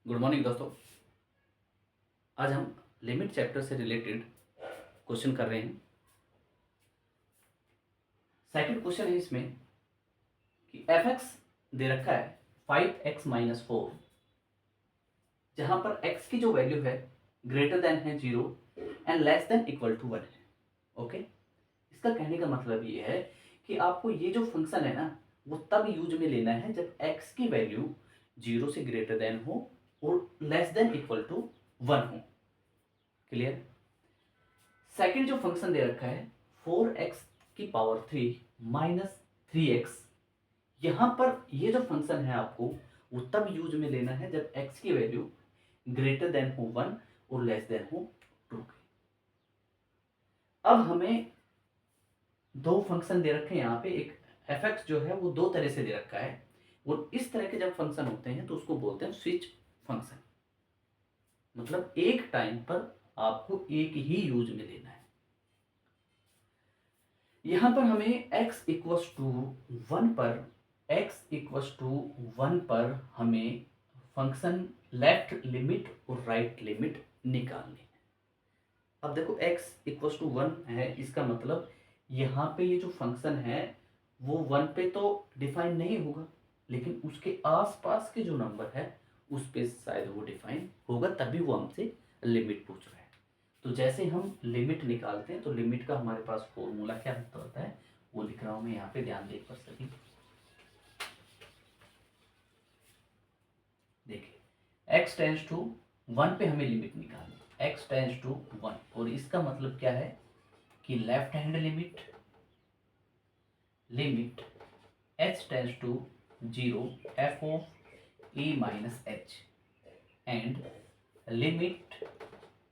Good morning दोस्तों। आज हम लिमिट चैप्टर से रिलेटेड क्वेश्चन कर रहे हैं। सेकंड क्वेश्चन है इसमें कि एफ एक्स दे रखा है 5x-4, जहां पर x की जो वैल्यू है ग्रेटर देन है 0 and less than equal to 1 है। ओके, इसका कहने का मतलब ये है कि आपको ये जो फंक्शन है ना वो तब यूज में लेना है जब x की वैल्यू 0 से ग्रेटर देन हो और लेस देन इक्वल टू 1 हो। क्लियर। सेकंड जो फंक्शन दे रखा है 4x⁻³ माइनस 3x, यहां पर ये जो फंक्शन है आपको वो तब यूज में लेना है जब x की वैल्यू ग्रेटर देन हो 1 और लेस देन हो 2। अब हमें दो फंक्शन दे रखे हैं यहाँ पे। एक f(x) जो है वो दो तरह से दे रखा है और इस तरह के जब फंक्शन होते हैं तो उसको बोलते हैं स्विच फंक्शन। मतलब एक टाइम पर आपको एक ही यूज में लेना है। यहां पर हमें x=1 पर हमें फंक्शन लेफ्ट लिमिट और राइट लिमिट निकालनी है। अब देखो x=1 है, इसका मतलब यहाँ पे ये जो फंक्शन है वो 1 पे तो डिफाइन नहीं होगा, लेकिन उसके आसपास के जो नंबर है उस पे शायद वो डिफाइन होगा, तभी वो हमसे लिमिट पूछ रहा है। तो जैसे हम लिमिट निकालते हैं तो लिमिट का हमारे पास फॉर्मूला क्या होता है वो लिख रहा हूं मैं यहाँ पे, ध्यान देख कर सभी। देखिए x → 1 पे हमें लिमिट निकालनी, x → 1 और इसका मतलब क्या है कि left hand limit h → 0 f(e−h) and limit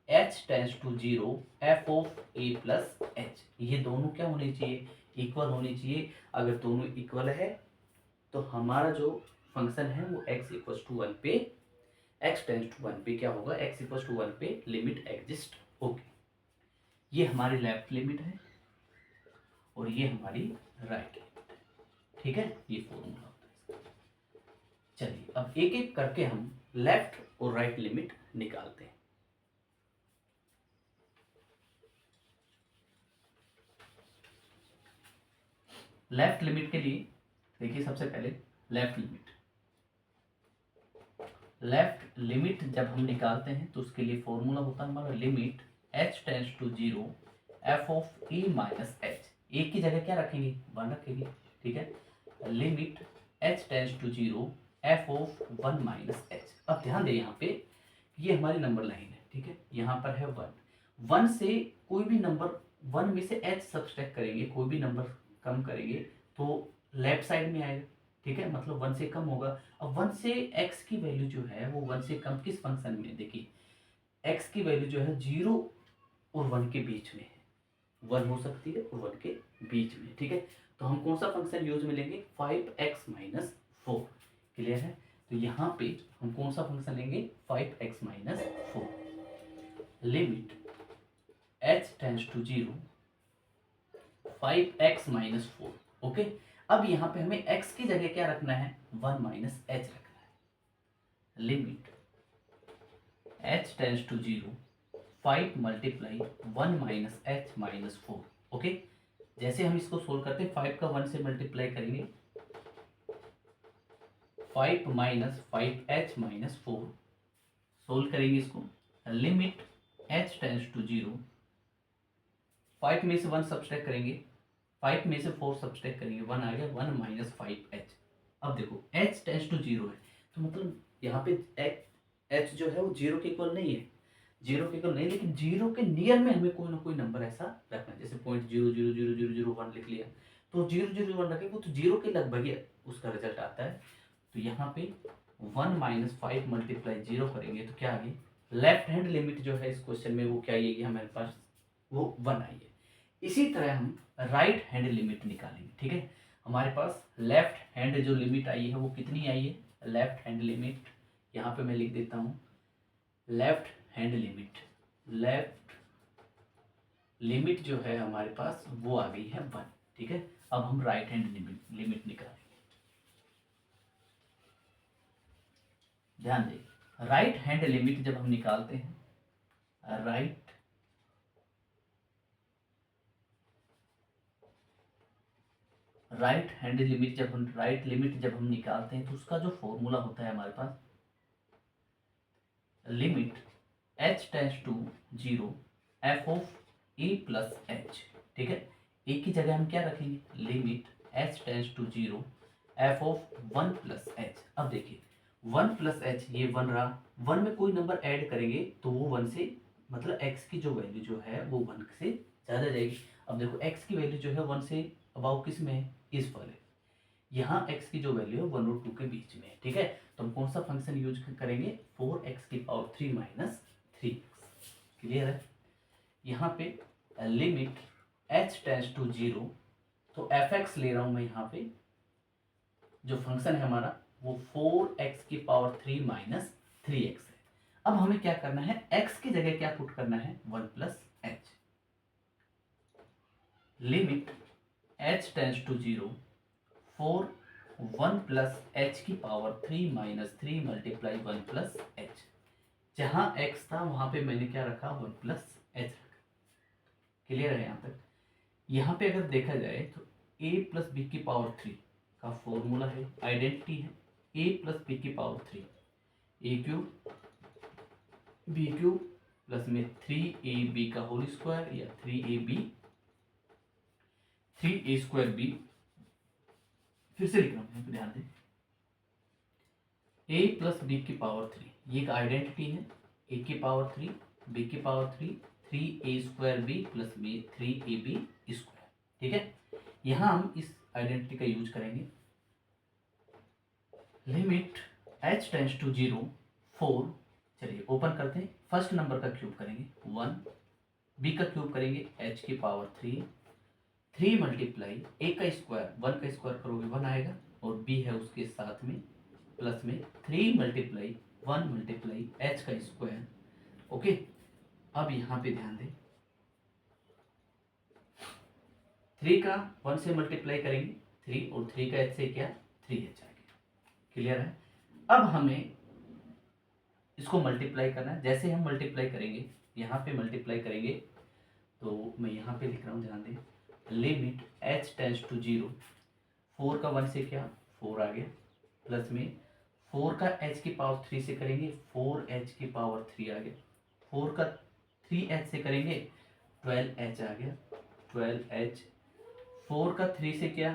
h → 0 f(a+h). ये दोनों क्या होने चाहिए? इक्वल होने चाहिए। अगर दोनों इक्वल है तो हमारा जो फंक्शन है वो x=1 पे x → 1 पे क्या होगा? x=1 पे लिमिट एग्जिस्ट होगी। ये हमारी लेफ्ट लिमिट है और ये हमारी राइट लिमिट है। ठीक है, ये फॉर्मूला होता है। चलिए अब एक एक करके हम लेफ्ट और राइट लिमिट निकालते हैं। लेफ्ट लिमिट के लिए देखिए, सबसे पहले लेफ्ट लिमिट जब हम निकालते हैं तो उसके लिए फॉर्मूला होता है हमारा लिमिट h → 0 f(e−h). एक की जगह क्या रखेंगे? 1 रखेंगे। ठीक है, लिमिट h → 0 f(1−h). अब ध्यान दें यहाँ पे, ये हमारी नंबर लाइन है। ठीक है, यहाँ पर है 1 से कोई भी नंबर 1 में से h सब्सट्रैक्ट करेंगे, कोई भी नंबर कम करेंगे तो लेफ्ट साइड में आएगा। ठीक है, मतलब 1 से कम होगा। अब 1 से x की वैल्यू जो है वो 1 से कम किस फंक्शन में? देखिए, x की वैल्यू जो है 0 और 1 के बीच में है। 1 हो सकती है और 1 के बीच में। ठीक है, तो हम कौन सा फंक्शन यूज में लेंगे? 5x-4। क्लियर है? तो यहाँ पे हम कौन सा फंक्शन लेंगे? 5x-4। Limit h → 0 5x-4। Okay, अब यहाँ पे हमें x की जगह क्या रखना है? 1-h रखना है। Limit h → 0 5 × 1-h-4। ओके, जैसे हम इसको सोल्व करते हैं 5 का 1 से मल्टीप्लाई करेंगे, 5 - 5h-4 सोल्व करेंगे इसको। लिमिट h → 0 5 में से 1 सब्सट्रैक्ट करेंगे, 5 में से 4 सब्सट्रैक्ट करेंगे, 1 आ गया, 1 - 5h। अब देखो h → 0 है तो मतलब यहाँ पे h जो है वो 0 के इक्वल नहीं है, 0 के इक्वल नहीं, लेकिन 0 के नियर में हमें कोई ना कोई नंबर ऐसा रखना है। जैसे 0.0000001 लिख लिया तो 001 रखेंगे तो 0 के लगभग ही उसका रिजल्ट आता है। तो यहाँ पे 1 - 5 × 0 करेंगे तो क्या आ गई? लेफ्ट हैंड लिमिट जो है इस क्वेश्चन में वो क्या आएगी हमारे पास? वो 1 आई है। इसी तरह हम राइट हैंड लिमिट निकालेंगे। ठीक है, हमारे पास लेफ्ट हैंड जो लिमिट आई है वो कितनी आई है? लेफ्ट हैंड लिमिट यहाँ पे मैं लिख देता हूँ, लेफ्ट हैंड लिमिट जो है हमारे पास वो आ गई है 1। ठीक है, अब हम राइट हैंड लिमिट निकालेंगे। ध्यान दें, राइट हैंड लिमिट जब हम निकालते हैं, राइट हैंड लिमिट जब हम राइट लिमिट जब हम निकालते हैं तो उसका जो फॉर्मूला होता है हमारे पास, limit h tends to 0 f of a plus h। ठीक है, a की जगह हम क्या रखेंगे, limit h tends to 0 f of 1 plus h। अब देखिए 1 प्लस h, ये 1 रहा, 1 में कोई नंबर ऐड करेंगे तो वो 1 से, मतलब x की जो वैल्यू जो है वो 1 से ज़्यादा जाएगी। अब देखो x की वैल्यू जो है 1 से अबाउ किस में है, इस वाले, यहाँ x की जो वैल्यू है 1 और 2 के बीच में है। ठीक है, तो हम कौन सा फंक्शन यूज करेंगे, 4x की पावर 3 माइनस 3x। क्लियर है, यहाँ पे लिमिट h टेंड्स टू 0, तो fx ले रहा हूँ मैं, यहाँ पे जो फंक्शन है हमारा वो 4x की पावर 3 माइनस 3x है। अब हमें क्या करना है, x की जगह क्या पुट करना है, 1 plus h। Limit h tends to 0 4 1 plus h की power 3 minus 3 multiply 1 plus h। जहाँ x था वहाँ पे मैंने क्या रखा, 1 प्लस h रखा। क्लियर है यहाँ तक। यहाँ पे अगर देखा जाए तो a प्लस बी की पावर 3 का फॉर्मूला है, आइडेंटिटी है, a प्लस बी की पावर 3, ए क्यूब बी क्यूब प्लस में 3ab का होल स्क्वायर या 3ab 3a स्क्वायर बी। फिर से लिख रहा हूँ, यहाँ पे ध्यान दें, a प्लस बी की पावर 3, ये एक आइडेंटिटी है, a की पावर 3 b की power 3 3a square B plus में 3ab स्क्वायर। ठीक है, यहाँ हम इस आइडेंटिटी का यूज करेंगे। लिमिट h टेंड्स टू 0 4, चलिए ओपन करते हैं, फर्स्ट नंबर का क्यूब करेंगे 1, b का क्यूब करेंगे h की पावर 3 3 मल्टीप्लाई a का स्क्वायर, 1 का स्क्वायर करोगे 1 आएगा, और b है उसके साथ में प्लस में 3 मल्टीप्लाई 1 मल्टीप्लाई h का स्क्वायर। ओके, अब यहाँ पे ध्यान दें, 3 का 1 से मल्टीप्लाई करेंगे 3, और 3 का h से क्या, 3h आ गया। क्लियर है, अब हमें इसको मल्टीप्लाई करना है। जैसे हम मल्टीप्लाई करेंगे, यहाँ पे मल्टीप्लाई करेंगे, तो मैं यहाँ पे लिख रहा हूँ, ध्यान दें, लिमिट h टेंड्स टू 0 4 का 1 से क्या, 4 आ गया, प्लस में 4 का h की पावर 3 से करेंगे 4h की पावर 3 आ गया, 4 का 3h से करेंगे 12h आ गया, 12h 4 का 3 से क्या,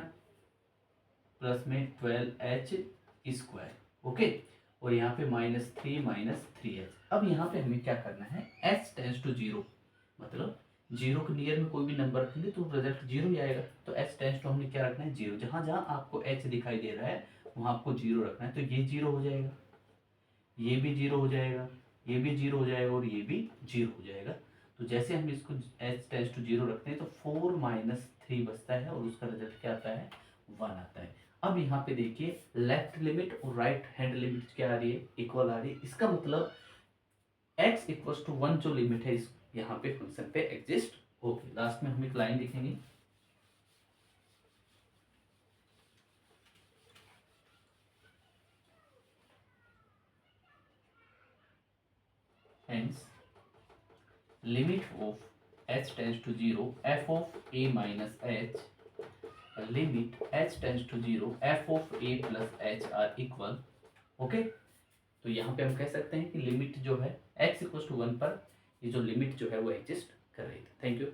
प्लस में 12h स्क्वायर। ओके, और यहाँ पे -3 माइनस 3h। अब यहाँ पे हमें क्या करना है, h टेंड्स टू 0, मतलब 0 के नियर में कोई भी नंबर रखेंगे तो रिजल्ट 0 ही आएगा। तो h टेंड्स टू हमने क्या रखना है, 0। जहाँ जहाँ आपको h दिखाई दे रहा है वहाँ आपको 0 रखना है। तो ये 0 हो जाएगा, ये भी 0 हो जाएगा, ये भी 0 हो जाएगा, और ये भी 0 हो जाएगा। तो जैसे हम इसको h टेंड्स टू 0 रखते हैं तो 4 माइनस 3 बचता है, और उसका रिजल्ट क्या आता है, 1 आता है। अब यहाँ पे देखिए लेफ्ट लिमिट और राइट हैंड लिमिट क्या आ रही है, इक्वल आ रही है। इसका मतलब x इक्वल्स टू 1 जो लिमिट है इस यहाँ पे फंक्शन पे एग्जिस्ट होगी। लास्ट में हम एक लाइन लिखेंगे, hence limit of h tends to 0 f of a minus h, limit h tends to 0 f of a plus h are equal। Okay, तो यहाँ पे हम कह सकते हैं कि लिमिट जो है x इक्वल टू 1 पर, ये जो लिमिट जो है वो एग्जिस्ट कर रही थी। Thank you.